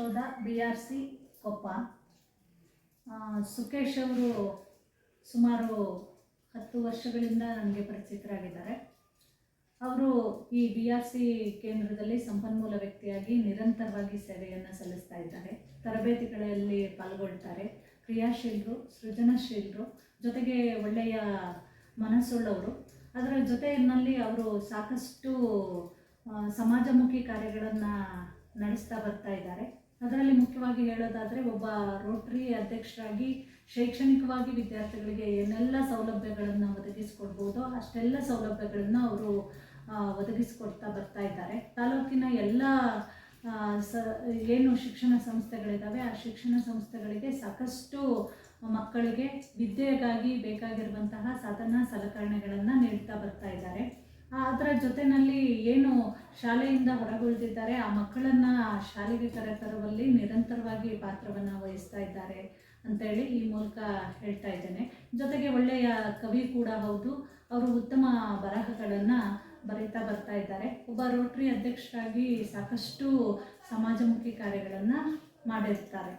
Yashoda BRC Koppa. Sukesh ಅವರು ಸುಮಾರು 10 ವರ್ಷಗಳಿಂದ ನನಗೆ ಪರಿಚಿತರಾಗಿದ್ದಾರೆ. ಅವರು ಈ BRC ಕೇಂದ್ರದಲ್ಲಿ ಸಂಪನ್ಮೂಲ ವ್ಯಕ್ತಿಯಾಗಿ ನಿರಂತರವಾಗಿ ಸೇವೆಯನ್ನು ಸಲ್ಲಿಸ್ತಾ ಇದ್ದಾರೆ. ತರಬೇತಿಗಳಲ್ಲಿ ಪಾಲ್ಗೊಳ್ತಾರೆ. ಕ್ರಿಯಾಶೀಲರು, ಸೃಜನಶೀಲರು, ಜೊತೆಗೆ ಒಳ್ಳೆಯ ಮನಸ್ಸುಳ್ಳವರು. ಅದರ ಜೊತೆಯಲ್ಲಿ ಅವರು ಸಾಕಷ್ಟು ಸಮಾಜಮುಖಿ ಕಾರ್ಯಗಳನ್ನು ನಡೆಸ್ತಾ ಬರ್ತಾ ಇದ್ದಾರೆ. ಅದರಲ್ಲಿ ಮುಖ್ಯವಾಗಿ ಹೇಳೋದಾದರೆ, ಒಬ್ಬ ರೋಟರಿ ಅಧ್ಯಕ್ಷರಾಗಿ ಶೈಕ್ಷಣಿಕವಾಗಿ ವಿದ್ಯಾರ್ಥಿಗಳಿಗೆ ಏನೆಲ್ಲ ಸೌಲಭ್ಯಗಳನ್ನು ಒದಗಿಸ್ಕೊಡ್ಬೋದೋ ಅಷ್ಟೆಲ್ಲ ಸೌಲಭ್ಯಗಳನ್ನು ಅವರು ಒದಗಿಸ್ಕೊಡ್ತಾ ಬರ್ತಾ ಇದ್ದಾರೆ. ತಾಲೂಕಿನ ಎಲ್ಲ ಏನು ಶಿಕ್ಷಣ ಸಂಸ್ಥೆಗಳಿದ್ದಾವೆ ಆ ಶಿಕ್ಷಣ ಸಂಸ್ಥೆಗಳಿಗೆ ಸಾಕಷ್ಟು ಮಕ್ಕಳಿಗೆ ವಿದ್ಯೆಗಾಗಿ ಬೇಕಾಗಿರುವಂತಹ ಸಾಧನ ಸಲಕರಣೆಗಳನ್ನು ನೀಡ್ತಾ ಬರ್ತಾ ಇದ್ದಾರೆ. ಅದರ ಜೊತೆಯಲ್ಲಿ ಏನು ಶಾಲೆಯಿಂದ ಹೊರಗುಳಿದಿದ್ದಾರೆ ಆ ಮಕ್ಕಳನ್ನು ಶಾಲೆಗೆ ಕರೆತರುವಲ್ಲಿ ನಿರಂತರವಾಗಿ ಪಾತ್ರವನ್ನು ವಹಿಸ್ತಾ ಇದ್ದಾರೆ ಅಂತೇಳಿ ಈ ಮೂಲಕ ಹೇಳ್ತಾ ಇದ್ದೇನೆ. ಜೊತೆಗೆ ಒಳ್ಳೆಯ ಕವಿ ಕೂಡ ಹೌದು. ಅವರು ಉತ್ತಮ ಬರಹಗಳನ್ನು ಬರೀತಾ ಬರ್ತಾ ಇದ್ದಾರೆ. ಒಬ್ಬ ರೋಟರಿ ಅಧ್ಯಕ್ಷರಾಗಿ ಸಾಕಷ್ಟು ಸಮಾಜಮುಖಿ ಕಾರ್ಯಗಳನ್ನು ಮಾಡಿರ್ತಾರೆ.